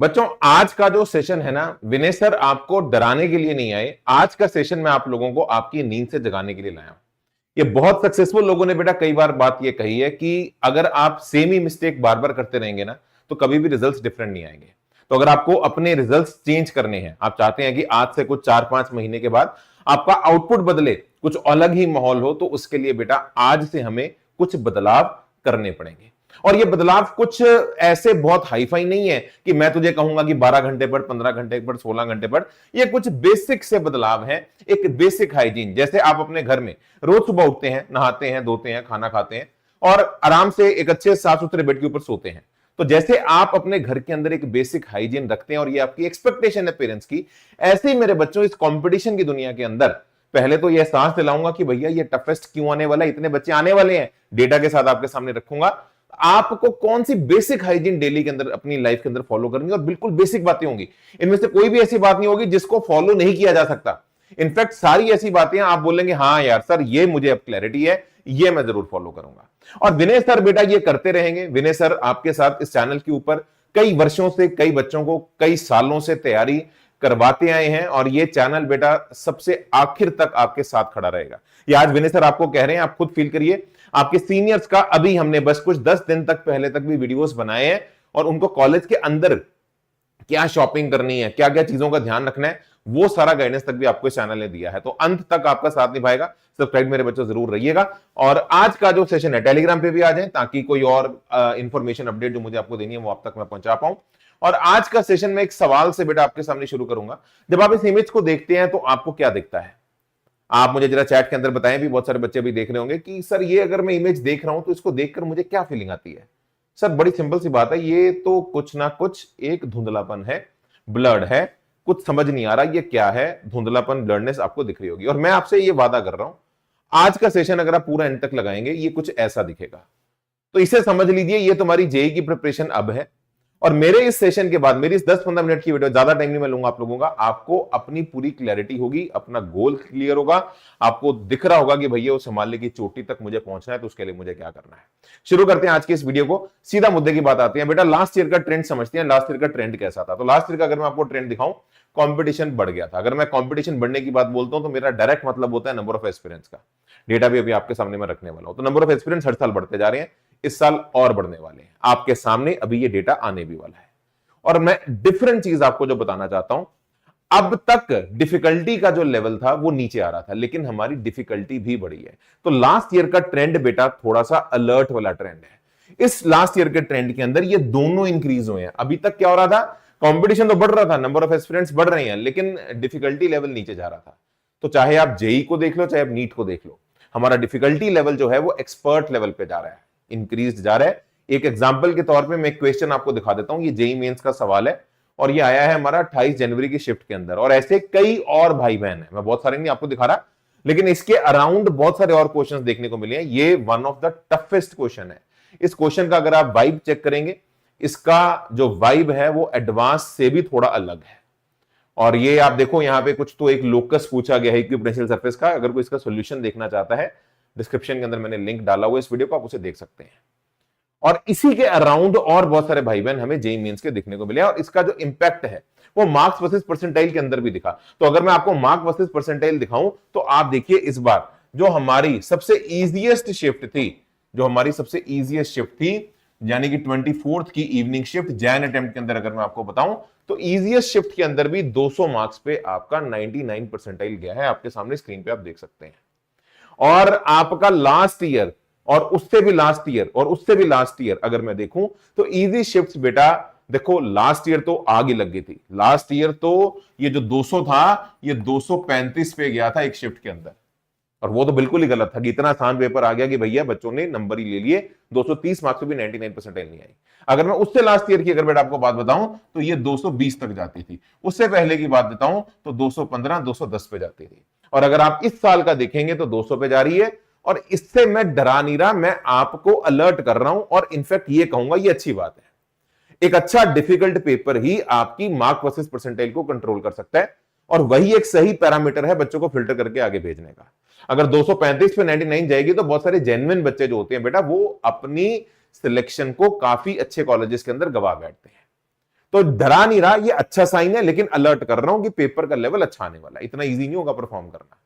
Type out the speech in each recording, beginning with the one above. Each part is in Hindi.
बच्चों, आज का जो सेशन है ना, विनय सर आपको डराने के लिए नहीं आए। आज का सेशन मैं आप लोगों को आपकी नींद से जगाने के लिए लाया हूं। ये बहुत सक्सेसफुल लोगों ने बेटा कई बार बात ये कही है कि अगर आप सेम ही मिस्टेक बार बार करते रहेंगे ना, तो कभी भी रिजल्ट्स डिफरेंट नहीं आएंगे। तो अगर आपको अपने रिजल्ट्स चेंज करने हैं, आप चाहते हैं कि आज से कुछ 4-5 महीने के बाद आपका आउटपुट बदले, कुछ अलग ही माहौल हो, तो उसके लिए बेटा आज से हमें कुछ बदलाव करने पड़ेंगे। और ये बदलाव कुछ ऐसे बहुत हाईफाई नहीं है कि मैं तुझे कहूंगा कि 12 घंटे पढ़, 15 घंटे पढ़, 16 घंटे पढ़। ये कुछ बेसिक से बदलाव है। एक बेसिक हाइजीन, जैसे आप अपने घर में रोज सुबह उठते हैं, नहाते हैं, धोते हैं, खाना खाते हैं और आराम से एक अच्छे साफ सुथरे बेड के ऊपर सोते हैं। तो जैसे आप अपने घर के अंदर एक बेसिक हाइजीन रखते हैं और ये आपकी एक्सपेक्टेशन है पेरेंट्स की, ऐसे ही मेरे बच्चों इस कंपटीशन की दुनिया के अंदर पहले तो यह एहसास दिलाऊंगा कि भैया ये टफेस्ट क्यों आने वाला है, इतने बच्चे आने वाले हैं, डेटा के साथ आपके सामने रखूंगा। आपको कौन सी बेसिक हाइजीन डेली के अंदर अपनी लाइफ के अंदर फॉलो करनी है, और बिल्कुल बेसिक बातें होंगी। इनमें से कोई भी ऐसी बात नहीं होगी जिसको फॉलो नहीं किया जा सकता। इनफैक्ट सारी ऐसी बातें आप बोलेंगे हाँ यार सर, ये मुझे अब क्लैरिटी है, ये मैं जरूर फॉलो करूंगा। और विनय सर बेटा ये करते रहेंगे। विनय सर आपके साथ इस चैनल के ऊपर कई वर्षों से, कई बच्चों को कई सालों से तैयारी करवाते आए हैं, और ये चैनल बेटा सबसे आखिर तक आपके साथ खड़ा रहेगा। ये आज विनय सर आपको कह रहे हैं, आप खुद फील करिए। आपके सीनियर्स का अभी हमने बस कुछ 10 दिन तक पहले तक भी वीडियोस बनाए हैं, और उनको कॉलेज के अंदर क्या शॉपिंग करनी है, क्या क्या चीजों का ध्यान रखना है, वो सारा गाइडेंस तक भी आपको इस चैनल ने दिया है। तो अंत तक आपका साथ निभाएगा। सब्सक्राइब मेरे बच्चों जरूर रहिएगा। और आज का जो सेशन है टेलीग्राम पे भी आ जाए, ताकि कोई और इंफॉर्मेशन अपडेट जो मुझे आपको देनी है वो आप तक मैं पहुंचा पाऊं। और आज का सेशन में एक सवाल से बेटा आपके सामने शुरू करूंगा। जब आप इस इमेज को देखते हैं तो आपको क्या दिखता है? आप मुझे जरा चैट के अंदर बताएं। भी बहुत सारे बच्चे भी देख रहे होंगे कि सर ये अगर मैं इमेज देख रहा हूं तो इसको देखकर मुझे क्या फीलिंग आती है? सर बड़ी सिंपल सी बात है, ये तो कुछ ना कुछ एक धुंधलापन है, ब्लड है, कुछ समझ नहीं आ रहा ये क्या है। धुंधलापन, ब्लडनेस आपको दिख रही होगी। और मैं आपसे ये वादा कर रहा हूं, आज का सेशन अगर आप पूरा एंड तक लगाएंगे ये कुछ ऐसा दिखेगा। तो इसे समझ लीजिए, ये तुम्हारी जेई की प्रिपरेशन अब है। और मेरे इस सेशन के बाद, मेरी इस 10-15 मिनट की वीडियो, ज्यादा टाइम नहीं मैं लूंगा आप लोगों का, आपको अपनी पूरी क्लैरिटी होगी, अपना गोल क्लियर होगा, आपको दिख रहा होगा कि भैया उस हिमालय की चोटी तक मुझे पहुंचना है, तो उसके लिए मुझे क्या करना है। शुरू करते हैं आज की इस वीडियो को। सीधा मुद्दे की बात आती है। बेटा लास्ट ईयर का ट्रेंड समझते हैं। लास्ट ईयर का ट्रेंड कैसा था? तो लास्ट ईयर का अगर मैं आपको ट्रेंड दिखाऊं, कंपटीशन बढ़ गया था। अगर मैं कंपटीशन बढ़ने की बात बोलता हूं तो मेरा डायरेक्ट मतलब होता है नंबर ऑफ एस्पिरेंट्स का। डेटा भी अभी आपके सामने मैं रखने वाला हूं। तो नंबर ऑफ एस्पिरेंट्स हर साल बढ़ते जा रहे हैं, इस साल और बढ़ने वाले हैं। आपके सामने अभी ये डेटा आने भी वाला है। और मैं डिफरेंट चीज आपको जो बताना चाहता हूं, अब तक डिफिकल्टी का जो लेवल था वो नीचे आ रहा था, लेकिन हमारी डिफिकल्टी भी बढ़ी है। तो लास्ट ईयर का ट्रेंड बेटा थोड़ा सा अलर्ट वाला ट्रेंड है। इस लास्ट ईयर के ट्रेंड के अंदर ये दोनों इंक्रीज हुए हैं। अभी तक क्या हो रहा था? कंपटीशन तो बढ़ रहा था, नंबर ऑफ एस्पिरेंट्स बढ़ रहे हैं, लेकिन डिफिकल्टी लेवल नीचे जा रहा था। तो चाहे आप जेई को देख लो, चाहे आप नीट को देख लो, हमारा डिफिकल्टी लेवल जो है वो एक्सपर्ट लेवल पे जा रहा है, इंक्रीज जा रहा है। एक एग्जांपल के तौर पे मैं क्वेश्चन आपको दिखा देता हूं। ये जेई मेंस का सवाल है, और ये आया है हमारा 28 जनवरी की शिफ्ट के अंदर। और ऐसे कई और भाई बहन है, मैं बहुत सारे नहीं आपको दिखा रहा, लेकिन इसके अराउंड बहुत सारे और क्वेश्चंस देखने को मिले हैं। ये one of the toughest question है। इस क्वेश्चन का अगर आप वाइब चेक करेंगे, इसका जो वाइब है वो एडवांस से भी थोड़ा अलग है। और ये आप देखो, यहां पे कुछ तो एक लोकस पूछा गया है इक्विपोटेंशियल सरफेस का। अगर कोई इसका सॉल्यूशन देखना चाहता है, डिस्क्रिप्शन के अंदर मैंने लिंक डाला हुआ इस वीडियो को, आप उसे देख सकते हैं। और इसी के अराउंड और बहुत सारे भाई बहन हमें जेई मेंस के दिखने को मिले, और इसका जो इंपैक्ट है वो मार्क्स वर्सेस परसेंटाइल के अंदर भी दिखा। तो अगर मैं आपको मार्क वर्सेस परसेंटाइल दिखाऊं, तो आप देखिए इस बार जो हमारी सबसे इजीएस्ट शिफ्ट थी, जो हमारी सबसे इजीएस्ट शिफ्ट थी, यानी कि 24th की इवनिंग शिफ्ट जैन अटेम्प्ट के अंदर अगर मैं आपको बताऊं, तो इजीएस्ट शिफ्ट के अंदर भी 200 मार्क्स पे आपका 99 परसेंटाइल गया है। आपके सामने स्क्रीन पे आप देख सकते हैं। और आपका लास्ट ईयर, और उससे भी लास्ट ईयर, और उससे भी लास्ट ईयर अगर मैं देखूं, तो इजी शिफ्ट्स बेटा देखो, लास्ट ईयर तो आगे लग गई थी। लास्ट ईयर तो ये जो 200 था, ये 235 पे गया था एक शिफ्ट के अंदर। और वो तो बिल्कुल ही गलत था कि इतना आसान पेपर आ गया कि भैया बच्चों ने नंबर ही ले लिए। 230 मार्क्स भी 99 परसेंटाइल नहीं आई। अगर मैं उससे लास्ट ईयर की अगर बेटा आपको बात बताऊं, तो ये 220 तक जाती थी। उससे पहले की बात बताऊं तो 215, 210 पे जाती थी। और अगर आप इस साल का देखेंगे तो 200 पे जा रही है। और इससे मैं डरा नहीं रहा, मैं आपको अलर्ट कर रहा हूं। और इनफैक्ट ये कहूंगा ये अच्छी बात है। एक अच्छा डिफिकल्ट पेपर ही आपकी मार्क वर्सेस परसेंटाइल को कंट्रोल कर सकता है, और वही एक सही पैरामीटर है बच्चों को फिल्टर करके आगे भेजने का। अगर 235 पे 99 जाएगी तो बहुत सारे जेन्युइन बच्चे जो होते हैं बेटा, वो अपनी सिलेक्शन को काफी अच्छे कॉलेजेस के अंदर गवा बैठते हैं। तो डरा नहीं रहा, ये अच्छा साइन है, लेकिन अलर्ट कर रहा हूं कि पेपर का लेवल अच्छा आने वाला है, इतना इजी नहीं होगा परफॉर्म करना।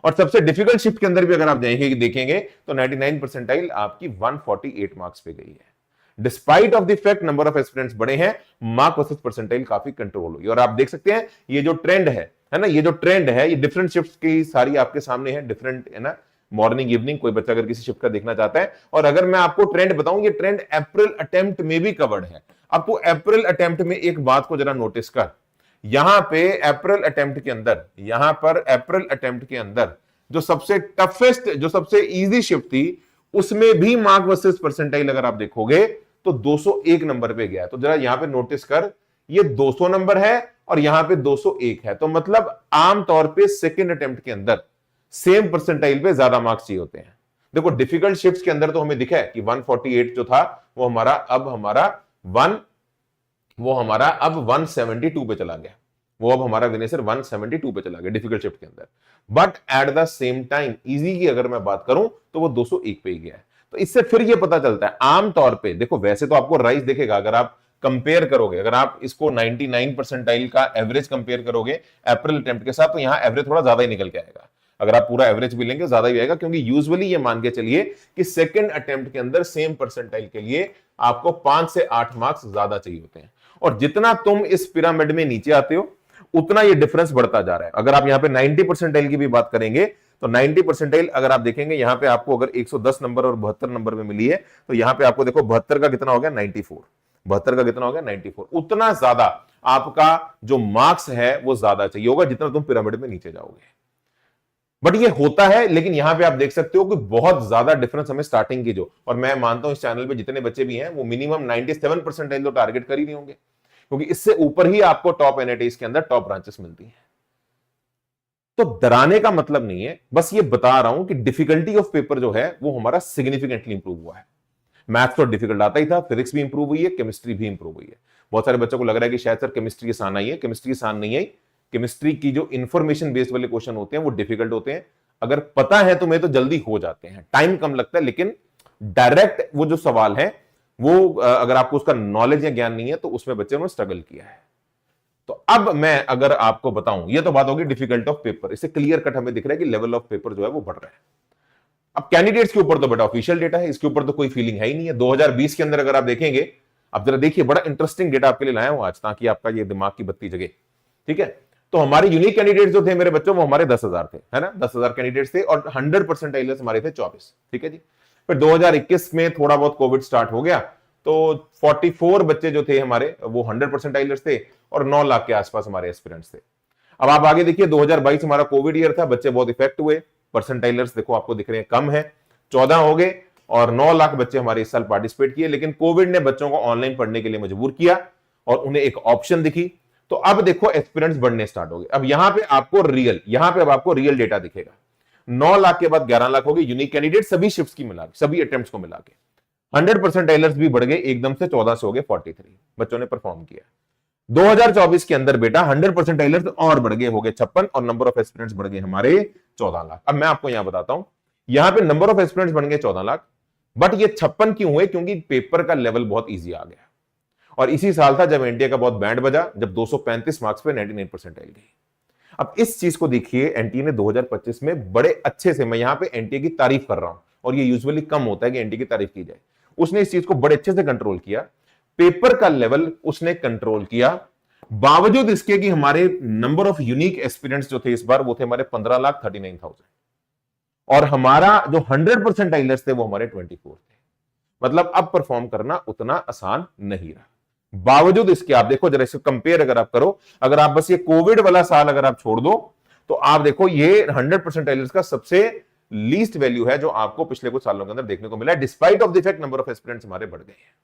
और सबसे डिफिकल्ट शिफ्ट के अंदर भी अगर आप देखेंगे तो 99 परसेंटाइल आपकी 148 मार्क्स पे गई है। Despite of the fact number of aspirants बड़े हैं, मार्क वर्सेस परसेंटाइल काफी कंट्रोल हुई। और आप देख सकते हैं ये जो ट्रेंड है ना, ये जो ट्रेंड है, ये डिफरेंट शिफ्ट की सारी आपके सामने है, डिफरेंट है ना, मॉर्निंग इवनिंग, कोई बच्चा अगर किसी शिफ्ट का देखना चाहता है। और अगर मैं आपको ट्रेंड बताऊं, ये ट्रेंड अप्रैल अटेम्प्ट में भी कवर्ड है। अब तो अप्रैल अटेम्प्ट में एक बात को जरा नोटिस कर, यहां पे अप्रैल अटेम्प्ट के अंदर, यहां पर अप्रैल अटेम्प्ट के अंदर जो सबसे टफेस्ट, जो सबसे इजी शिफ्ट थी, उसमें भी मार्क वर्सेस परसेंटाइल अगर आप देखोगे तो 201 नंबर पे गया है। तो जरा यहां पे नोटिस कर, ये 200 नंबर है और यहां पे 201 है। तो मतलब आमतौर पे सेकंड अटेम्प्ट के अंदर सेम परसेंटाइल पे ज्यादा मार्क्स चाहिए होते हैं। देखो डिफिकल्ट शिफ्ट्स के अंदर तो हमें दिखा है कि 148 जो था वो हमारा अब 172 पे चला गया। वो अब हमारा विनेसर 172 पे चला गया डिफिकल्ट शिफ्ट के अंदर। But at the same time easy की अगर मैं बात करूं तो वो 201 पे ही गया है। तो इससे फिर ये पता चलता है आमतौर पे, देखो वैसे तो आपको राइज दिखेगा अगर आप कंपेयर करोगे, अगर आप इसको 99 परसेंटाइल का एवरेज कंपेयर करोगे अप्रैल अटेम्प्ट के साथ, तो यहां एवरेज थोड़ा ज्यादा ही निकल के आएगा। अगर आप पूरा एवरेज भी लेंगे ज्यादा ही आएगा, क्योंकि यूजुअली ये मान के चलिए कि सेकंड अटेम्प्ट के अंदर सेम परसेंटाइल के लिए आपको 5 से 8 मार्क्स ज्यादा चाहिए होते हैं। और जितना तुम इस पिरामिड में नीचे आते हो उतना ये डिफरेंस बढ़ता जा रहा है। अगर आप यहां पे 90 परसेंटाइल की भी बात करेंगे तो 90 परसेंटाइल अगर आप देखेंगे यहां पे आपको अगर 110 नंबर और 72 नंबर में मिली है, तो यहां पे आपको देखो 72 का कितना हो गया 94, 72 का कितना हो गया 94। उतना ज्यादा आपका जो मार्क्स है वो ज्यादा चाहिए होगा जितना तुम पिरामिड में नीचे जाओगे। बट ये होता है, लेकिन यहां पे आप देख सकते हो कि बहुत ज्यादा डिफरेंस हमें स्टार्टिंग की जो, और मैं मानता हूं इस चैनल पे जितने बच्चे भी हैं वो मिनिमम 97 परसेंटाइल तो टारगेट कर ही नहीं होंगे, क्योंकि इससे ऊपर ही आपको टॉप एनआईटीज के अंदर टॉप ब्रांचेस मिलती हैं। तो डराने का मतलब नहीं है, बस ये बता रहा हूं कि डिफिकल्टी ऑफ पेपर जो है वो हमारा सिग्निफिकेंटली इंप्रूव हुआ है। मैथ्स तो डिफिकल्ट आता ही था, फिजिक्स भी इंप्रूव हुई है, केमिस्ट्री भी इंप्रूव हुई है। बहुत सारे बच्चों को लग रहा है कि शायद सर केमिस्ट्री आसान आई है, केमिस्ट्री आसान नहीं आई। केमिस्ट्री की जो इंफॉर्मेशन बेस्ड वाले क्वेश्चन होते हैं वो डिफिकल्ट होते हैं। अगर पता है तुम्हें तो जल्दी हो जाते हैं, टाइम कम लगता है, लेकिन डायरेक्ट वो जो सवाल है वो अगर आपको उसका नॉलेज या ज्ञान नहीं है तो उसमें बच्चे ने स्ट्रगल किया है। तो अब मैं अगर आपको बताऊं, ये तो बात होगी डिफिकल्ट ऑफ पेपर, इससे क्लियर कट हमें दिख रहा है कि लेवल ऑफ पेपर जो है वो बढ़ रहा है। अब कैंडिडेट्स के ऊपर तो बेटा ऑफिशियल डेटा है, इसके ऊपर तो कोई फीलिंग है ही नहीं है। 2020 के अंदर अगर आप देखेंगे, अब जरा देखिए, बड़ा इंटरेस्टिंग डेटा आपके लिए लाया हूं आज ताकि आपका ये दिमाग की बत्ती जगे। ठीक है, तो हमारे यूनिक कैंडिडेट्स जो थे मेरे बच्चों वो हमारे 10,000 थे, है ना, 10,000 कैंडिडेट्स थे और 100 परसेंटाइलर्स हमारे थे 24। ठीक है जी। फिर 2021 में थोड़ा बहुत कोविड स्टार्ट हो गया तो 44 बच्चे जो थे हमारे वो 100 परसेंटाइलर्स थे और 9 लाख के आसपास हमारे एस्पिरेंट्स थे। अब आप आगे देखिए, 2022 हमारा कोविड ईयर था, बच्चे बहुत इफेक्ट हुए, परसेंटाइलर्स देखो आपको दिख रहे हैं कम है, 14 हो गए और 9 लाख बच्चे हमारे इस साल पार्टिसिपेट किए। लेकिन कोविड ने बच्चों को ऑनलाइन पढ़ने के लिए मजबूर किया और उन्हें एक ऑप्शन दिखी, तो अब देखो एस्पिरेंट्स बढ़ने स्टार्ट हो गए। अब यहां पे आपको रियल डेटा दिखेगा। 9 लाख के बाद 11 लाख हो गए यूनिक कैंडिडेट, सभी शिफ्ट्स की मिला के, सभी अटेम्प्ट्स को मिला के। 100 परसेंटाइलर्स भी बढ़ गए, एकदम से 14 से हो गए 43 बच्चों ने परफॉर्म किया। 2024 के अंदर बेटा 100 परसेंटाइलर्स और बढ़ गए, हो गए 56 और नंबर ऑफ एस्पिरेंट्स बढ़ गए हमारे 14 लाख। अब मैं आपको यहां बताता हूं, यहां पे नंबर ऑफ एस्पिरेंट्स बन गए 14 लाख, बट ये 56 क्यों हुए? क्योंकि पेपर का लेवल बहुत ईजी आ गया। और इसी साल था जब एनटीए का बहुत बैंड बजा, जब 235 मार्क्स पे 99 परसेंटाइल गई। अब इस चीज को देखिए, एनटीए ने 2025 में बड़े अच्छे से, मैं यहां पे एनटीए की तारीफ कर रहा हूं और ये यूजुअली कम होता है कि एनटीए की तारीफ की जाए, उसने इस चीज को बड़े अच्छे से कंट्रोल किया। पेपर का लेवल उसने कंट्रोल किया, बावजूद इसके कि हमारे नंबर ऑफ यूनिक एस्पिरेंट्स जो थे इस बार वो थे हमारे 15,39,000 और हमारा जो 100 परसेंटाइलर्स थे वो हमारे 24 थे। मतलब अब परफॉर्म करना उतना आसान नहीं रहा। बावजूद इसके आप देखो जरा, इसको कंपेयर अगर आप करो, अगर आप बस ये कोविड वाला साल अगर आप छोड़ दो तो आप देखो ये 100 परसेंटाइलर्स का सबसे लीस्ट वैल्यू है जो आपको पिछले कुछ सालों के अंदर देखने को मिला है, despite of the fact number of aspirants हमारे बढ़ गए हैं।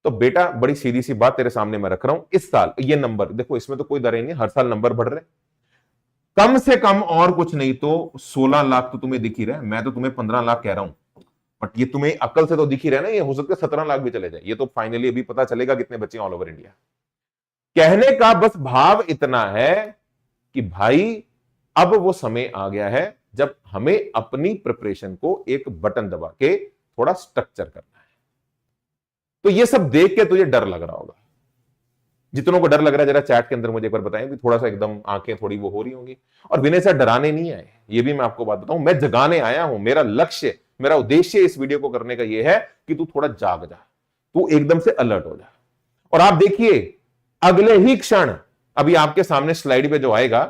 तो बेटा बड़ी सीधी सी बात तेरे सामने मैं रख रहा हूं, इस साल ये नंबर देखो, इसमें तो कोई डर ही नहीं, हर साल नंबर बढ़ रहे, कम से कम और कुछ नहीं तो 16 लाख तो तुम्हें दिख ही रहा है। मैं तो तुम्हें 15 लाख कह रहा हूं, बट ये तुम्हें अकल से तो दिख ही रहा है ना, ये हो सकता है 17 लाख भी चले जाए। ये तो फाइनली अभी पता चलेगा कितने बच्चे ऑल ओवर इंडिया। कहने का बस भाव इतना है कि भाई अब वो समय आ गया है जब हमें अपनी प्रिपरेशन को एक बटन दबा के थोड़ा स्ट्रक्चर करना है। तो ये सब देख के तुझे डर लग रहा होगा, जितनों को डर लग रहा है जरा चैट के अंदर मुझे एक बार बताएं भी, थोड़ा सा एकदम आंखें थोड़ी वो हो रही होंगी। और विनय सर डराने नहीं आए, ये भी मैं आपको बात बताऊं, मैं जगाने आया हूं। मेरा लक्ष्य, मेरा उद्देश्य इस वीडियो को करने का यह है कि तू थोड़ा जाग जा, तू एकदम से अलर्ट हो जा। और आप देखिए अगले ही क्षण अभी आपके सामने स्लाइड पे जो आएगा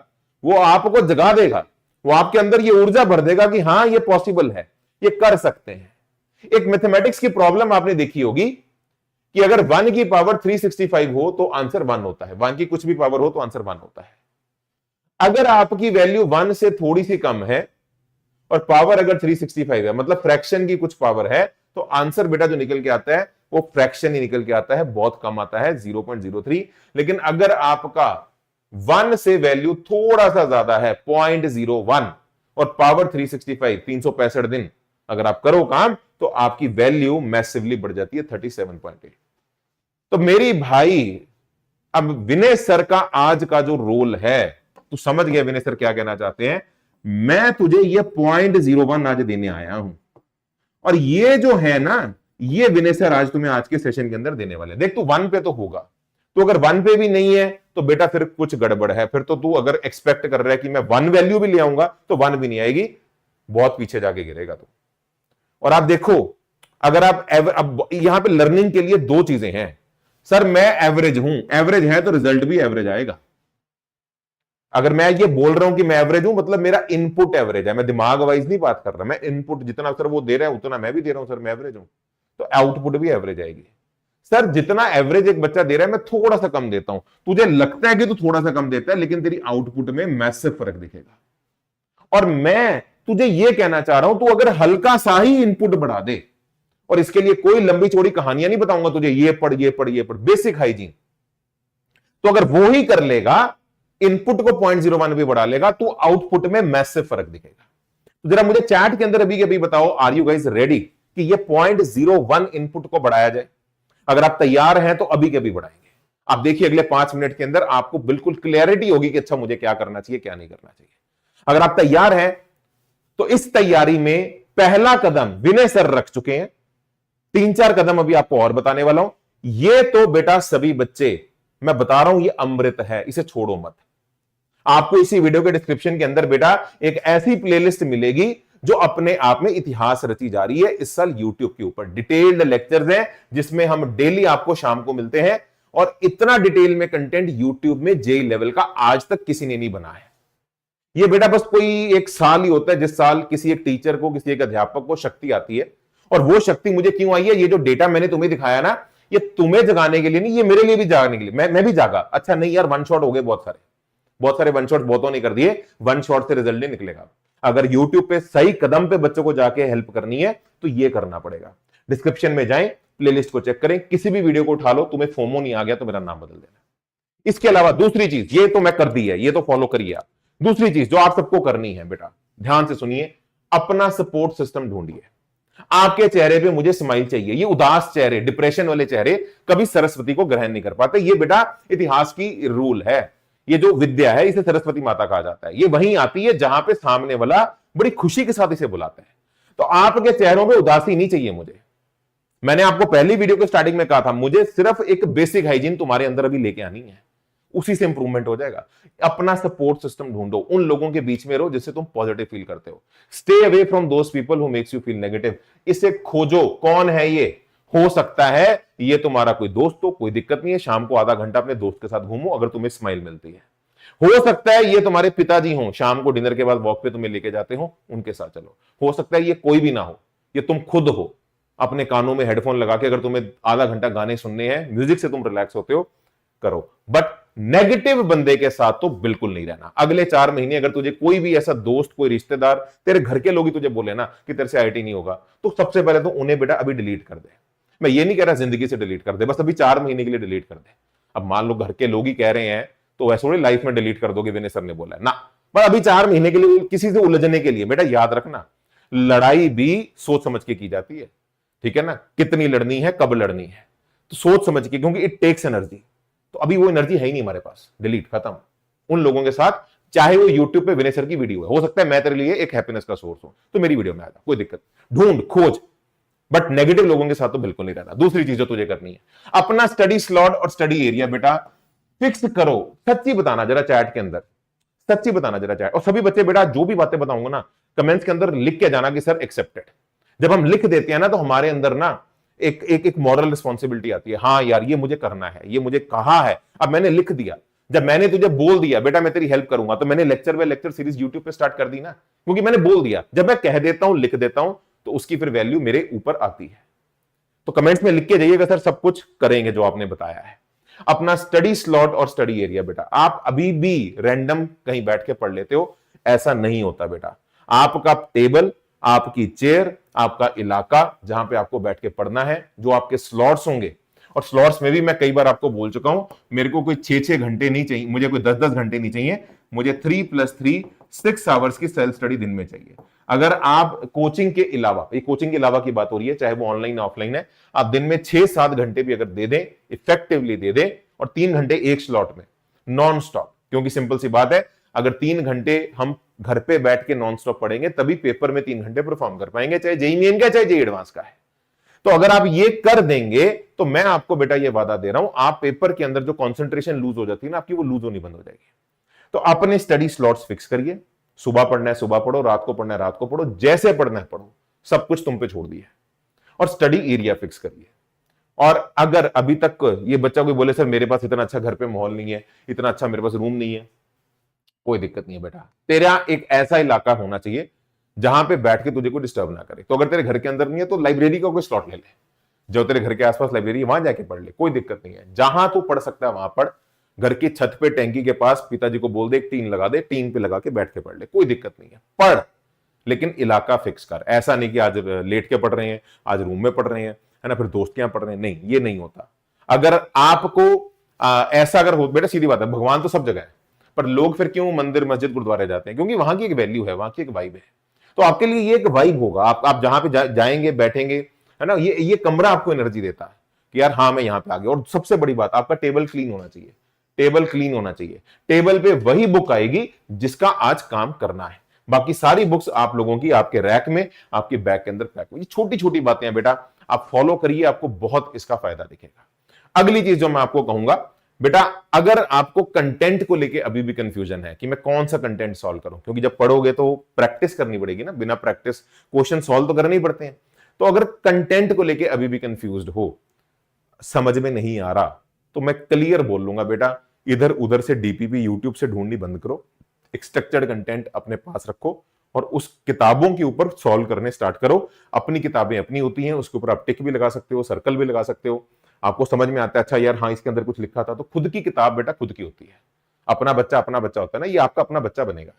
वो आपको जगा देगा, वो आपके अंदर ये ऊर्जा भर देगा कि हां ये पॉसिबल है, ये कर सकते हैं। एक मैथमेटिक्स की प्रॉब्लम आपने देखी होगी कि अगर 1 की पावर 365 हो तो आंसर 1 होता है, 1 की कुछ भी पावर हो तो आंसर 1 होता है। अगर आपकी वैल्यू 1 से थोड़ी सी कम है और पावर अगर 365 है, मतलब फ्रैक्शन की कुछ पावर है, तो आंसर बेटा जो निकल के आता है वो फ्रैक्शन ही निकल के आता है, बहुत कम आता है 0.03। लेकिन अगर आपका 1 से वैल्यू थोड़ा सा ज्यादा है 0.01 और पावर 365 365 दिन अगर आप करो काम तो आपकी वैल्यू मैसिवली बढ़ जाती है 37.8। तो मेरी भाई अब विनय सर का आज का जो रोल है, तू समझ गया विनय सर क्या कहना चाहते हैं। मैं तुझे ये 0.01 आज देने आया हूं और ये जो है ना, ये विनय सर आज तुम्हें आज के सेशन के अंदर देने वाले। देख तू 1 पे तो होगा, तो अगर 1 पे भी नहीं है तो बेटा फिर कुछ गड़बड़ है। फिर तो तू अगर एक्सपेक्ट कर रहा है कि मैं 1 वैल्यू भी ले आऊंगा तो 1 भी नहीं आएगी, बहुत पीछे जाके गिरेगा तू। और आप देखो अगर आप अब यहां पे लर्निंग के लिए 2 चीजें हैं। सर मैं एवरेज हूं, एवरेज है तो रिजल्ट भी एवरेज आएगा। अगर मैं ये बोल रहा हूं कि मैं एवरेज हूं मतलब मेरा इनपुट एवरेज है, मैं दिमाग वाइज नहीं बात कर रहा, मैं इनपुट जितना सर वो दे रहा है उतना मैं भी दे रहा हूं, सर मैं एवरेज हूं तो आउटपुट भी एवरेज आएगी। सर जितना एवरेज एक बच्चा दे रहा है मैं थोड़ा सा कम देता हूं, तुझे लगता है कि तू थोड़ा सा कम देता है लेकिन तेरी आउटपुट में मैसिव फर्क दिखेगा। और मैं तुझे यह कहना चाह रहा हूं तू अगर हल्का सा ही इनपुट बढ़ा दे, और इसके लिए कोई लंबी चौड़ी कहानियां नहीं बताऊंगा तुझे, ये पढ़ ये पढ़ ये पढ़, बेसिक हाइजीन, तो अगर वो ही कर लेगा, इनपुट को 0.01 भी बढ़ा लेगा तो आउटपुट में मैसिव फर्क दिखेगा। तो जरा मुझे चैट के अंदर अभी के अभी बताओ, आर यू गाइस रेडी कि ये 0.01 इनपुट को बढ़ाया जाए? अगर आप तैयार हैं तो अभी के अभी बढ़ाएंगे। आप देखिए अगले 5 मिनट के अंदर आपको बिल्कुल क्लैरिटी होगी कि अच्छा मुझे क्या करना चाहिए क्या नहीं करना चाहिए। अगर आप तैयार हैं तो इस तैयारी में पहला कदम विनय सर रख चुके हैं, 3-4 कदम अभी आपको और बताने वाला हूं। ये तो बेटा सभी बच्चे मैं बता रहा हूं ये अमृत है, इसे छोड़ो मत। आपको इसी वीडियो के डिस्क्रिप्शन के अंदर बेटा एक ऐसी प्लेलिस्ट मिलेगी जो अपने आप में इतिहास रची जा रही है इस साल यूट्यूब के ऊपर। डिटेल्ड लेक्चर्स हैं जिसमें हम डेली आपको शाम को मिलते हैं, और इतना डिटेल में कंटेंट यूट्यूब में जेई लेवल का आज तक किसी ने नहीं बना है। ये बेटा बस कोई एक साल ही होता है जिस साल किसी एक टीचर को, किसी एक अध्यापक को शक्ति आती है। और वो शक्ति मुझे क्यों आई है, ये जो डेटा मैंने तुम्हें दिखाया ना, ये तुम्हें जगाने के लिए नहीं, ये मेरे लिए भी जगाने के लिए। मैं भी जागा, अच्छा नहीं यार 1 शॉट हो गए, बहुत सारे 1 शॉट बहुतों ने कर दिए, 1 शॉट से रिजल्ट नहीं निकलेगा। अगर यूट्यूब पे सही कदम पे बच्चों को जाके हेल्प करनी है तो ये करना पड़ेगा। डिस्क्रिप्शन में जाएं, प्लेलिस्ट को चेक करें, किसी भी वीडियो को उठा लो, तुम्हें फोमो नहीं आ गया तो मेरा नाम बदल देना। इसके अलावा दूसरी चीज, ये तो मैं कर दी है, ये तो फॉलो करिए आप। दूसरी चीज जो आप सबको करनी है बेटा, ध्यान से सुनिए, अपना सपोर्ट सिस्टम ढूंढिए। आपके चेहरे पे मुझे स्माइल चाहिए। ये उदास चेहरे, डिप्रेशन वाले चेहरे कभी सरस्वती को ग्रहण नहीं कर पाते। ये बेटा इतिहास की रूल है, ये जो विद्या है इसे सरस्वती माता कहा जाता है। ये वहीं आती है जहां पे सामने वाला बड़ी खुशी के साथ इसे बुलाता है। तो आपके चेहरों पे उदासी नहीं चाहिए मुझे। मैंने आपको पहली वीडियो के स्टार्टिंग में कहा था, मुझे सिर्फ एक बेसिक हाइजीन तुम्हारे अंदर अभी लेके आनी है, उसी से इंप्रूवमेंट हो जाएगा। अपना सपोर्ट सिस्टम ढूंढो, उन लोगों के बीच में रहो जिससे तुम पॉजिटिव फील करते हो। Stay away from those people who makes you feel negative. इसे खोजो, कौन है ये? हो सकता है ये तुम्हारा कोई दोस्त हो, कोई दिक्कत नहीं है, शाम को आधा घंटा अपने दोस्त के साथ घूमो अगर तुम्हें स्माइल मिलती है। हो सकता है ये तुम्हारे पिताजी हो, शाम को डिनर के बाद वॉक पे तुम्हें लेके जाते हो, उनके साथ चलो। हो सकता है ये कोई भी ना हो, ये तुम खुद हो, अपने कानों में हेडफोन लगा के अगर तुम्हें आधा घंटा गाने सुनने हैं, म्यूजिक से तुम रिलैक्स होते हो, करो। बट नेगेटिव बंदे के साथ तो बिल्कुल नहीं रहना। अगले 4 महीने अगर तुझे कोई भी ऐसा दोस्त, कोई रिश्तेदार, तेरे घर के लोग ही तुझे बोले ना कि तेरे से आईटी नहीं होगा, तो सबसे पहले तो उन्हें बेटा अभी डिलीट कर दे। मैं ये नहीं कह रहा जिंदगी से डिलीट कर दे, बस अभी 4 महीने के लिए डिलीट कर दे। अब मान लो घर के लोग ही कह रहे हैं तो वैसे थोड़ी लाइफ में डिलीट कर दोगे, विनय सर ने बोला है ना। पर अभी 4 महीने के लिए किसी से उलझने के लिए बेटा याद रखना, लड़ाई भी सोच समझ के की जाती है, ठीक है ना। कितनी लड़नी है, कब लड़नी है, तो सोच समझ के, क्योंकि इट टेक्स एनर्जी। तो अभी वो एनर्जी है ही नहीं हमारे पास, डिलीट, खत्म। उन लोगों के साथ, चाहे वो यूट्यूब पे विनय सर की वीडियो है, हो सकता है मैं तेरे लिए एक हैप्पीनेस का सोर्स हूं, तो मेरी वीडियो में आ जा, कोई दिक्कत, ढूंढ खोज, बट नेगेटिव लोगों के साथ तो बिल्कुल नहीं रहना। दूसरी चीज जो तुझे करनी है, अपना स्टडी स्लॉट और स्टडी एरिया बेटा फिक्स करो, सच्ची बताना जरा चैट के अंदर, सच्ची बताना जरा चैट। और सभी बच्चे बेटा जो भी बातें बताऊंगा ना कमेंट्स के अंदर लिख के जाना कि सर एक्सेप्टेड। जब हम लिख देते हैं ना तो हमारे अंदर ना एक मॉरल रिस्पॉन्सिबिलिटी आती है, हाँ यार ये मुझे करना है, ये मुझे कहा है, अब मैंने लिख दिया। जब मैंने तुझे बोल दिया बेटा मैं तेरी हेल्प करूंगा, तो मैंने lecture by lecture series YouTube पे स्टार्ट कर दी ना, क्योंकि मैंने बोल दिया। जब मैं कह देता हूं, लिख देता हूं, तो उसकी फिर वैल्यू मेरे ऊपर आती है। तो कमेंट्स में लिख के जाइएगा सर सब कुछ करेंगे जो आपने बताया है। अपना स्टडी स्लॉट और स्टडी एरिया बेटा, आप अभी भी रैंडम कहीं बैठ के पढ़ लेते हो, ऐसा नहीं होता बेटा। आपका टेबल, आपकी चेयर, आपका इलाका जहां पे आपको बैठ के पढ़ना है, जो आपके स्लॉट्स होंगे, और स्लॉट्स में भी मैं कई बार आपको बोल चुका हूं, मेरे को कोई 6-6 घंटे नहीं चाहिए, मुझे कोई 10-10 घंटे नहीं चाहिए, मुझे 3+3 6 आवर्स की सेल्फ स्टडी दिन में चाहिए। अगर आप कोचिंग के अलावा, ये कोचिंग के अलावा की बात हो रही है, चाहे वो ऑनलाइन ऑफलाइन है, आप दिन में 6-7 घंटे भी अगर दे दें, इफेक्टिवली दे दें, और 3 घंटे एक स्लॉट में नॉन स्टॉप, क्योंकि सिंपल सी बात है, अगर 3 घंटे हम घर पे बैठ के नॉन स्टॉप पढ़ेंगे तभी पेपर में 3 घंटे परफॉर्म कर पाएंगे, चाहे जेईई मेन का चाहे जेईई एडवांस का है। तो अगर आप ये कर देंगे तो मैं आपको बेटा ये वादा दे रहा हूं, आप पेपर के अंदर जो कंसंट्रेशन लूज हो जाती है ना आपकी, वो लूज होनी बंद हो जाएगी। तो अपने स्टडी स्लॉट्स फिक्स करिए, सुबह पढ़ना है सुबह पढ़ो, रात को पढ़ना है रात को पढ़ो, जैसे पढ़ना है पढ़ो, सब कुछ तुम पे छोड़ दिया। और स्टडी एरिया फिक्स करिए। और अगर अभी तक ये बच्चा कोई बोले सर मेरे पास इतना अच्छा घर पे माहौल नहीं है, इतना अच्छा मेरे पास रूम नहीं है, कोई दिक्कत नहीं है बेटा, तेरा एक ऐसा इलाका होना चाहिए जहां पे बैठ के तुझे कोई डिस्टर्ब ना करे। तो अगर तेरे घर के अंदर नहीं है तो लाइब्रेरी का कोई स्लॉट ले ले, जो तेरे घर के आसपास लाइब्रेरी है वहां जाके पढ़ ले, कोई दिक्कत नहीं है। जहां तू पढ़ सकता है वहां पढ़, घर की छत पे टैंकी के पास पिताजी को बोल दे एक टीन लगा दे, टीन पे लगा के बैठ के पढ़ ले, कोई दिक्कत नहीं है, पढ़, लेकिन इलाका फिक्स कर। ऐसा नहीं कि आज लेट के पढ़ रहे हैं, आज रूम में पढ़ रहे हैं, है ना, फिर दोस्त के यहां पढ़ रहे हैं, नहीं, ये नहीं होता। अगर आपको ऐसा अगर हो बेटा, सीधी बात है, भगवान तो सब जगह है, पर लोग फिर क्यों मंदिर मस्जिद गुरुद्वारे जाते हैं? क्योंकि वहां की एक वैल्यू है, वहां की एक वाइब है। तो आपके लिए ये एक वाइब होगा, आप जहां पे जाएंगे बैठेंगे, है ना, ये कमरा आपको एनर्जी देता है कि यार हाँ मैं यहां पे आ गया। और सबसे बड़ी बात, आपका टेबल क्लीन होना चाहिए, टेबल क्लीन होना चाहिए। टेबल पे वही बुक आएगी जिसका आज काम करना है, बाकी सारी बुक्स आप लोगों की आपके रैक में, आपके बैग के अंदर पैक। ये छोटी छोटी बातें हैं बेटा, आप फॉलो करिए, आपको बहुत इसका फायदा दिखेगा। अगली चीज जो मैं आपको कहूंगा बेटा, अगर आपको कंटेंट को लेके अभी भी कंफ्यूजन है कि मैं कौन सा कंटेंट सॉल्व करूं, क्योंकि जब पढ़ोगे तो प्रैक्टिस करनी पड़ेगी ना, बिना प्रैक्टिस क्वेश्चन सॉल्व तो करने ही पड़ते हैं। तो अगर कंटेंट को लेके अभी भी कंफ्यूज्ड हो, समझ में नहीं आ रहा, तो मैं क्लियर बोल लूंगा बेटा, इधर उधर से डीपीपी यूट्यूब से ढूंढनी बंद करो, एक स्ट्रक्चर्ड कंटेंट अपने पास रखो और उस किताबों के ऊपर सॉल्व करने स्टार्ट करो। अपनी किताबें अपनी होती हैं, उसके ऊपर आप टिक भी लगा सकते हो, सर्कल भी लगा सकते हो। आपको समझ में आता है अच्छा यार हाँ इसके अंदर कुछ लिखा था, तो खुद की किताब बेटा खुद की होती है। अपना बच्चा होता है ना, ये आपका अपना बच्चा बनेगा।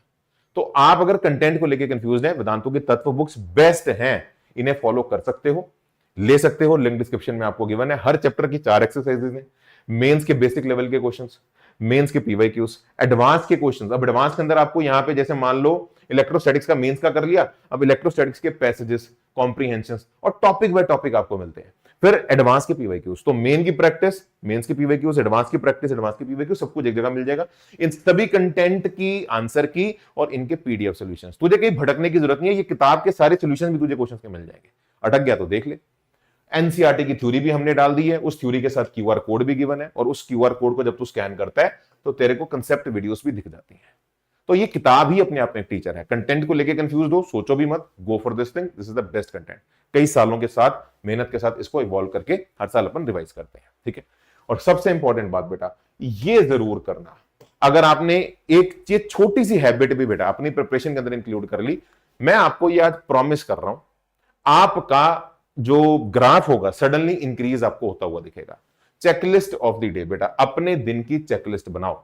तो आप अगर कंटेंट को लेकर कंफ्यूज हैं, वेदांतों की तत्व बुक्स बेस्ट हैं, इन्हें फॉलो कर सकते हो, ले सकते हो, लिंक डिस्क्रिप्शन में आपको गिवन है। हर चैप्टर की 4 एक्सरसाइजेज हैं, मेंस के बेसिक लेवल के क्वेश्चंस, मेंस के पीवाईक्यूज, एडवांस के क्वेश्चंस। अब एडवांस के अंदर आपको यहां पे जैसे मान लो इलेक्ट्रोस्टैटिक्स का मेंस का कर लिया, अब इलेक्ट्रोस्टैटिक्स के पैसेजेस, कॉम्प्रिहेंशंस और टॉपिक बाय टॉपिक आपको मिलते हैं। फिर एडवांस के पीवाईक्यूज, तो मेन की प्रैक्टिस, मेंस के पीवाईक्यूज, एडवांस की प्रैक्टिस, एडवांस के पीवाईक्यूज, सब कुछ एक जगह मिल जाएगा। इन सभी कंटेंट की आंसर की और इनके पीडीएफ सॉल्यूशंस, तुझे कहीं भटकने की जरूरत नहीं है, ये किताब के सारे सॉल्यूशंस भी तुझे क्वेश्चंस के मिल जाएंगे। अटक गया तो देख ले। एनसीईआरटी की थ्योरी भी हमने डाल दी है, उस थ्योरी के साथ क्यूआर कोड भी गिवन है, और उस क्यूआर कोड को जब तू स्कैन करता है तो तेरे को कंसेप्ट वीडियोस भी दिख जाती हैं। तो ये किताब ही अपने आप में एक टीचर है। कंटेंट को लेके कंफ्यूज हो, सोचो भी मत, go for this thing, this is the best content. कई सालों के साथ मेहनत के साथ इसको इवॉल्व करके हर साल अपन रिवाइज करते हैं, ठीक है। और सबसे इंपॉर्टेंट बात बेटा, ये जरूर करना, अगर आपने एक चीज छोटी सी हैबिट भी बेटा अपनी प्रिपरेशन के अंदर इंक्लूड कर ली, मैं आपको ये आज प्रॉमिस कर रहा हूं, आपका जो ग्राफ होगा सडनली इंक्रीज आपको होता हुआ दिखेगा। चेकलिस्ट ऑफ द डे बेटा, अपने दिन की चेकलिस्ट बनाओ,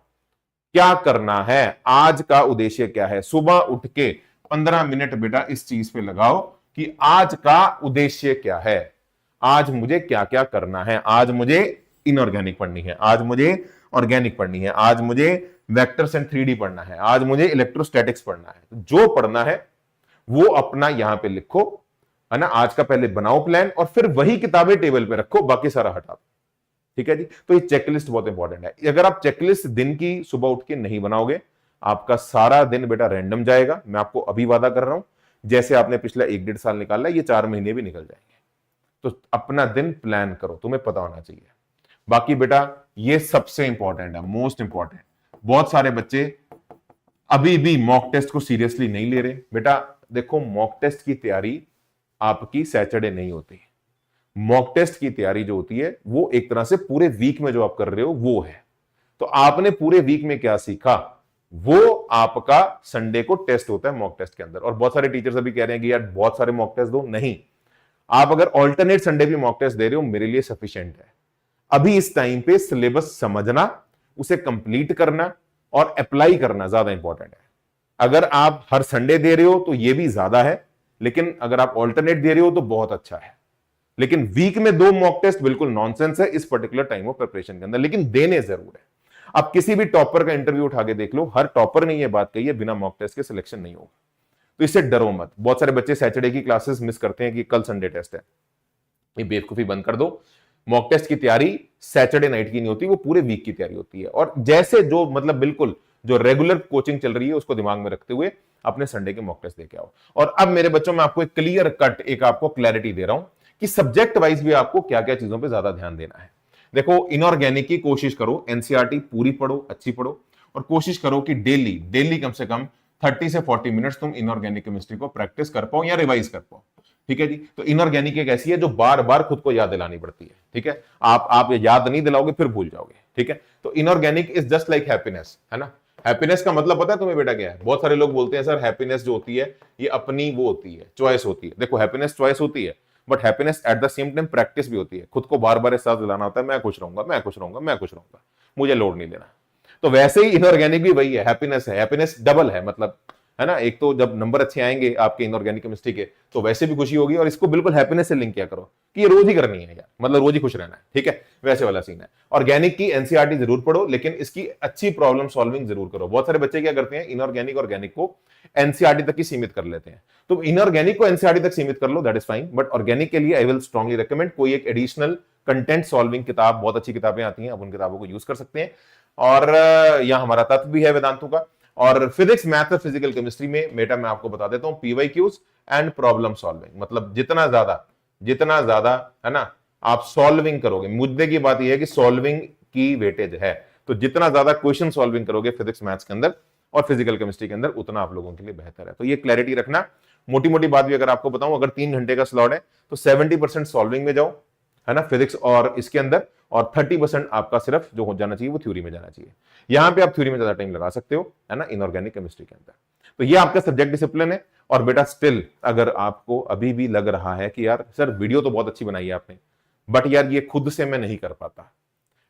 क्या करना है, आज का उद्देश्य क्या है। सुबह उठ के 15 मिनट बेटा इस चीज पे लगाओ कि आज का उद्देश्य क्या है, आज मुझे क्या क्या करना है। आज मुझे इनऑर्गेनिक पढ़नी है, आज मुझे ऑर्गेनिक पढ़नी है, आज मुझे वेक्टर्स एंड 3D पढ़ना है, आज मुझे इलेक्ट्रोस्टैटिक्स पढ़ना है। जो पढ़ना है वो अपना यहां पे लिखो, है ना। आज का पहले बनाओ प्लान और फिर वही किताबें टेबल पे रखो, बाकी सारा हटा दो, ठीक है जी। तो ये चेकलिस्ट बहुत इंपॉर्टेंट है। अगर आप चेकलिस्ट दिन की सुबह उठ के नहीं बनाओगे, आपका सारा दिन बेटा रैंडम जाएगा। मैं आपको अभी वादा कर रहा हूं, जैसे आपने पिछला 1-1.5 साल निकाला, ये 4 महीने भी निकल जाएंगे। तो अपना दिन प्लान करो, तुम्हें पता होना चाहिए। बाकी बेटा ये सबसे इंपॉर्टेंट है, मोस्ट इंपॉर्टेंट। बहुत सारे बच्चे अभी भी मॉक टेस्ट को सीरियसली नहीं ले रहे। बेटा देखो, मॉक टेस्ट की तैयारी आपकी सैटरडे नहीं होती। मॉक टेस्ट की तैयारी जो होती है वो एक तरह से पूरे वीक में जो आप कर रहे हो वो है। तो आपने पूरे वीक में क्या सीखा, वो आपका संडे को टेस्ट होता है मॉक टेस्ट के अंदर। और बहुत सारे टीचर्स अभी कह रहे हैं कि यार बहुत सारे मॉक टेस्ट दो। नहीं, आप अगर ऑल्टरनेट संडे भी मॉक टेस्ट दे रहे हो मेरे लिए सफिशिएंट है। अभी इस टाइम पे सिलेबस समझना, उसे कंप्लीट करना और अप्लाई करना ज्यादा इंपॉर्टेंट है। अगर आप हर संडे दे रहे हो तो ये भी ज्यादा है, लेकिन अगर आप ऑल्टरनेट दे रहे हो तो बहुत अच्छा है। लेकिन वीक में 2 मॉक टेस्ट बिल्कुल नॉनसेंस है इस पर्टिकुलर टाइम ऑफ प्रिपरेशन के अंदर, लेकिन देने जरूर है। आप किसी भी टॉपर का इंटरव्यू उठा के देख लो, हर टॉपर ने यह बात कही है बिना मॉक टेस्ट के सिलेक्शन नहीं होगा। तो इससे डरो मत। बहुत सारे बच्चे सैटरडे की क्लासेस मिस करते हैं कि कल संडे टेस्ट है। ये बेवकूफी बंद कर दो। मॉक टेस्ट की तैयारी सैटरडे नाइट की नहीं होती, वो पूरे वीक की तैयारी होती है। और जैसे जो मतलब बिल्कुल जो रेगुलर कोचिंग चल रही है उसको दिमाग में रखते हुए अपने संडे के मॉक टेस्ट देके आओ। और अब मेरे बच्चों में आपको एक क्लियर कट एक आपको क्लैरिटी दे रहा हूं कि सब्जेक्ट वाइज भी आपको क्या क्या चीजों पर ज्यादा ध्यान देना है। देखो, इनऑर्गेनिक की कोशिश करो, एनसीईआरटी पूरी पढ़ो, अच्छी पढ़ो, और कोशिश करो कि डेली डेली कम से कम 30 से 40 मिनट्स तुम इनऑर्गेनिक केमिस्ट्री को प्रैक्टिस कर पाओ या रिवाइज कर पाओ। ठीक है जी। तो इनऑर्गेनिक एक ऐसी है जो बार बार खुद को याद दिलानी पड़ती है। ठीक है, आप याद नहीं दिलाओगे फिर भूल जाओगे। ठीक है, तो inorganic is just like happiness, है ना। हैप्पीनेस का मतलब पता है तुम्हें बेटा क्या है? बहुत सारे लोग बोलते हैं सर हैप्पीनेस जो होती है ये अपनी वो होती है, चॉइस होती है। देखो, हैप्पीनेस चॉइस होती है, but happiness at the same time practice भी होती है। खुद को बार बार एहसास दिलाना होता है मैं खुश रहूंगा, मैं खुश रहूंगा, मैं खुश रहूंगा, मुझे लोड नहीं लेना। तो वैसे ही इनऑर्गेनिक भी वही है, हैप्पीनेस है। हैप्पीनेस डबल है, मतलब है ना। एक तो जब नंबर अच्छे आएंगे आपके इनऑर्गेनिक केमिस्ट्री के तो वैसे भी खुशी होगी, और इसको बिल्कुल हैप्पीनेस से लिंक किया करो कि ये रोज ही करनी है यार, मतलब रोज ही खुश रहना है। ठीक है, वैसे वाला सीन है। ऑर्गेनिक की एनसीईआरटी जरूर पढ़ो, लेकिन इसकी अच्छी प्रॉब्लम सॉल्विंग जरूर करो। बहुत सारे बच्चे क्या करते हैं, इनऑर्गेनिक ऑर्गेनिक को एनसीईआरटी तक ही सीमित कर लेते हैं। तो इनऑर्गेनिक को एनसीईआरटी तक सीमित कर लो, that is fine, but organic के लिए आई विल स्ट्रांगली रिकमेंड कोई एक एडिशनल कंटेंट सॉल्विंग किताब, बहुत अच्छी किताबें आती हैं, आप उन किताबों को यूज कर सकते हैं। और यहां हमारा तत्व भी है वेदांतों का। और फिजिक्स, मैथ और फिजिकल केमिस्ट्री में बेटा मैं आपको बता देता हूं पीवाईक्यूज एंड प्रॉब्लम सॉल्विंग। मतलब जितना ज्यादा है ना आप सॉल्विंग करोगे, मुद्दे की बात यह है कि सॉल्विंग की वेटेज है, तो जितना ज्यादा क्वेश्चन सॉल्विंग करोगे फिजिक्स मैथ्स के अंदर और फिजिकल केमिस्ट्री के अंदर उतना आप लोगों के लिए बेहतर है। तो ये क्लैरिटी रखना। मोटी मोटी बात भी अगर आपको बताऊं, अगर 3 घंटे का स्लॉट है तो 70% सॉल्विंग में जाओ, है ना, फिजिक्स और इसके अंदर, और 30% आपका सिर्फ जो हो जाना चाहिए वो थ्योरी में जाना चाहिए। यहां पे आप थ्योरी में ज्यादा टाइम लगा सकते हो, है ना, इनऑर्गेनिक केमिस्ट्री के अंदर। तो ये आपका सब्जेक्ट डिसिप्लिन है। और बेटा स्टिल अगर आपको अभी भी लग रहा है कि यार सर वीडियो तो बहुत अच्छी बनाई है आपने, बट यार ये खुद से मैं नहीं कर पाता,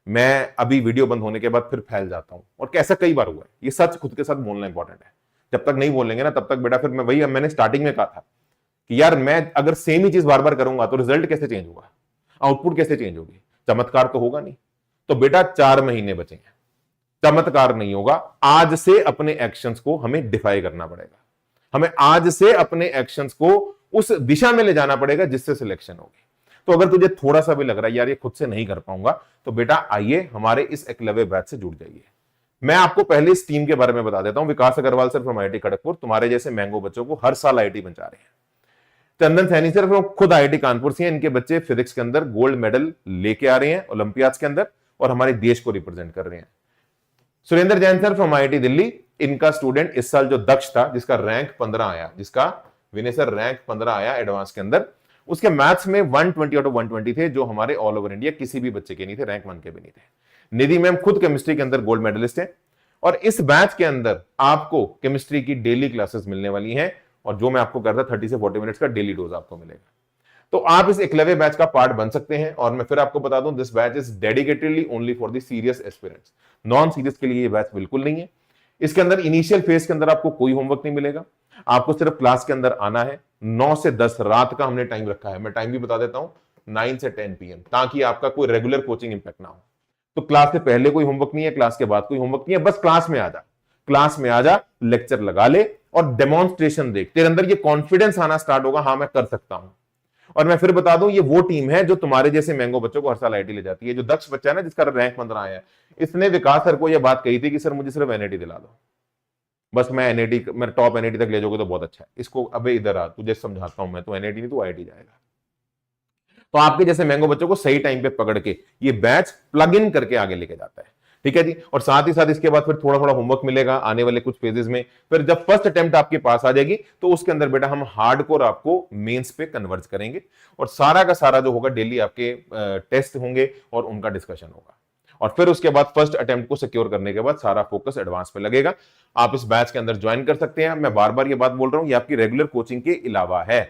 मैं अभी वीडियो बंद होने के बाद फिर फैल जाता हूं, और कैसा कई बार हुआ है, ये सच खुद के साथ बोलना इंपॉर्टेंट है। जब तक नहीं बोलेंगे ना तब तक बेटा फिर मैं वही, मैंने स्टार्टिंग में कहा था कि यार मैं अगर सेम ही चीज बार बार करूंगा तो रिजल्ट कैसे चेंज होगा, आउटपुट कैसे चेंज होगी, चमत्कार तो होगा नहीं। तो बेटा 4 महीने बचे हैं, चमत्कार नहीं होगा। आज से अपने एक्शंस को हमें डिफाई करना पड़ेगा, हमें आज से अपने एक्शंस को उस दिशा में ले जाना पड़ेगा जिससे सिलेक्शन होगी। तो अगर तुझे थोड़ा सा भी लग रहा है यार ये खुद से नहीं कर पाऊंगा, तो बेटा आइए हमारे इस एकलव्य बैच से जुड़ जाइए। मैं आपको पहले इस टीम के बारे में बता देता हूं। Vikas Agarwal sir from IIT Kharagpur तुम्हारे जैसे मैंगो बच्चों को हर साल आईआईटी बचा रहे हैं। चंदन सैनी सर फ्रॉम खुद आईआईटी कानपुर से हैं, इनके बच्चे फिजिक्स के अंदर गोल्ड मेडल लेके आ रहे हैं ओलंपियाड्स के अंदर और हमारे देश को रिप्रेजेंट कर रहे हैं। Surendra Jain sir from IIT Delhi, इनका स्टूडेंट इस साल जो दक्ष था, जिसका रैंक 15 आया, जिसका विनय सर रैंक 15 आया एडवांस के अंदर, उसके मैथ्स में 120 आउट ऑफ 120 थे, जो हमारे ऑल ओवर इंडिया किसी भी बच्चे के नहीं थे, रैंक 1 के भी नहीं थे। निधि मैम खुद केमिस्ट्री के अंदर गोल्ड मेडलिस्ट है, और इस बैच के अंदर आपको केमिस्ट्री की डेली क्लासेस मिलने वाली हैं, और जो मैं आपको कर रहा था 30 से 40 मिनट्स का डेली डोज आपको मिलेगा। तो आप इस एकलव्य बैच का पार्ट बन सकते हैं। और मैं फिर आपको बता दूं, this batch is dedicatedly only for the serious aspirants, non serious के लिए ये बैच बिल्कुल नहीं है। इसके अंदर इनिशियल फेज के अंदर आपको कोई होमवर्क नहीं मिलेगा, आपको सिर्फ क्लास के अंदर आना है। 9 से 10 रात का हमने टाइम रखा है, मैं टाइम भी बता देता हूं, 9 से 10 PM, ताकि आपका कोई रेगुलर कोचिंग इंपैक्ट ना हो। तो क्लास से पहले कोई होमवर्क नहीं है, क्लास के बाद कोई होमवर्क नहीं है, बस क्लास में आ जा, क्लास में आ जा, लेक्चर लगा ले और डेमोन्स्ट्रेशन देख, तेरे अंदर ये कॉन्फिडेंस आना स्टार्ट होगा, हाँ मैं कर सकता हूं। और मैं फिर बता दूं, ये वो टीम है जो तुम्हारे जैसे मैंगो बच्चों को हर साल आईआईटी ले जाती है। जो दक्ष बच्चा है ना, जिसका रैंक 15 आया है, इसने विकास सर को यह बात कही थी कि सर मुझे सिर्फ एनआईटी दिला दो, बस मैं एनआईटी, मैं टॉप एनआईटी तक ले जाओगे तो बहुत अच्छा है। इसको अबे इधर आ, तुझे समझाता हूं मैं, तो एनआईटी नहीं तो आईआईटी जाएगा। तो आपके जैसे मैंगो बच्चों को सही टाइम पे पकड़ के ये बैच प्लग इन करके आगे लेके जाता है। ठीक है जी। और साथ ही साथ इसके बाद फिर थोड़ा थोड़ा होमवर्क मिलेगा आने वाले कुछ फेजेस में। फिर जब फर्स्ट अटेम्प्ट आपके पास आ जाएगी तो उसके अंदर बेटा हम हार्डकोर आपको मेंस पे कन्वर्ट करेंगे और सारा का सारा जो होगा डेली आपके टेस्ट होंगे और उनका डिस्कशन होगा। और फिर उसके बाद फर्स्ट अटेम्प्ट को सिक्योर करने के बाद सारा फोकस एडवांस पे लगेगा। आप इस बैच के अंदर ज्वाइन कर सकते हैं। मैं बार बार ये बात बोल रहा हूं, ये आपकी रेगुलर कोचिंग के अलावा है।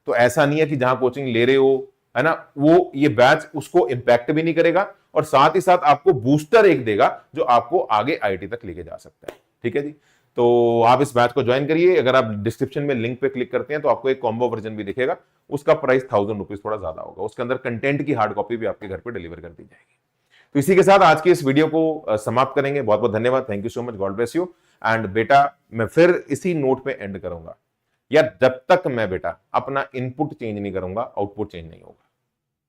तो ऐसा नहीं है कि जहां कोचिंग ले रहे हो, है ना, वो ये बैच उसको इंपैक्ट भी नहीं करेगा और साथ ही साथ आपको बूस्टर एक देगा जो आपको आगे आईआईटी तक लेके जा सकता है। ठीक है जी। तो आप इस बैच को ज्वाइन करिए। अगर आप डिस्क्रिप्शन में लिंक पे क्लिक करते हैं तो आपको एक कॉम्बो वर्जन भी दिखेगा, उसका प्राइस 1000 रुपीज थोड़ा ज्यादा होगा। उसके अंदर कंटेंट की हार्ड कॉपी भी आपके घर पे डिलीवर कर दी जाएगी। तो इसी के साथ आज की इस वीडियो को समाप्त करेंगे। बहुत बहुत धन्यवाद। Thank you so much. God bless you. And बेटा मैं फिर इसी नोट पे एंड करूंगा यार, जब तक मैं बेटा अपना इनपुट चेंज नहीं करूंगा आउटपुट चेंज नहीं होगा।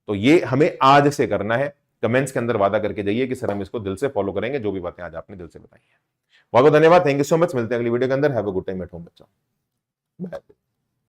तो ये हमें आज से करना है। कमेंट्स के अंदर वादा करके जाइए कि सर हम इसको दिल से फॉलो करेंगे, जो भी बातें आज आपने दिल से बताई है। बहुत बहुत धन्यवाद। Thank you so much. मिलते हैं अगली वीडियो के अंदर। Have a good time at home बच्चों। बाय।